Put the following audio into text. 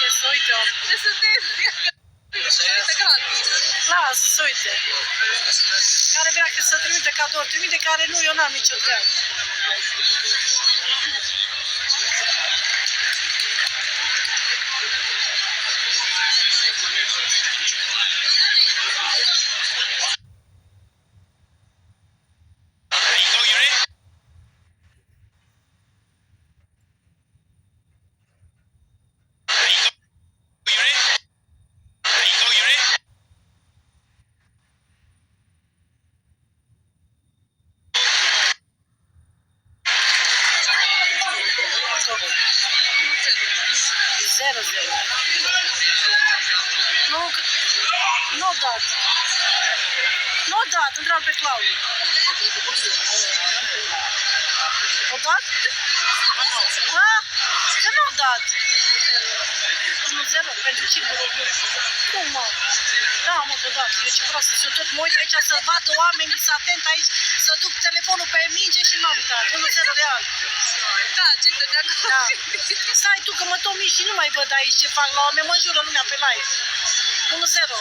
știe să uite-o. Să uite gratis. Lasă, să uite. Care vrea că să trimite cadouri, trimite, care nu, eu n-am nicio treabă. Zero. Nu dat. Nu dat, întreabă pe Claudiu. O dat? Că nu dat. 1-0 pentru cine? Cum, mă? Da, mă, dat. Eu ce proastă sunt, tot mă uit aici să vadă oamenii, să atent aici, să duc telefonul pe minge și n-am uitat. 1-0 real. Da, ce dădea cu... Da. Stai tu că mă tot mici și nu mai văd aici ce fac la oameni, mă înjură lumea pe live. 1-0.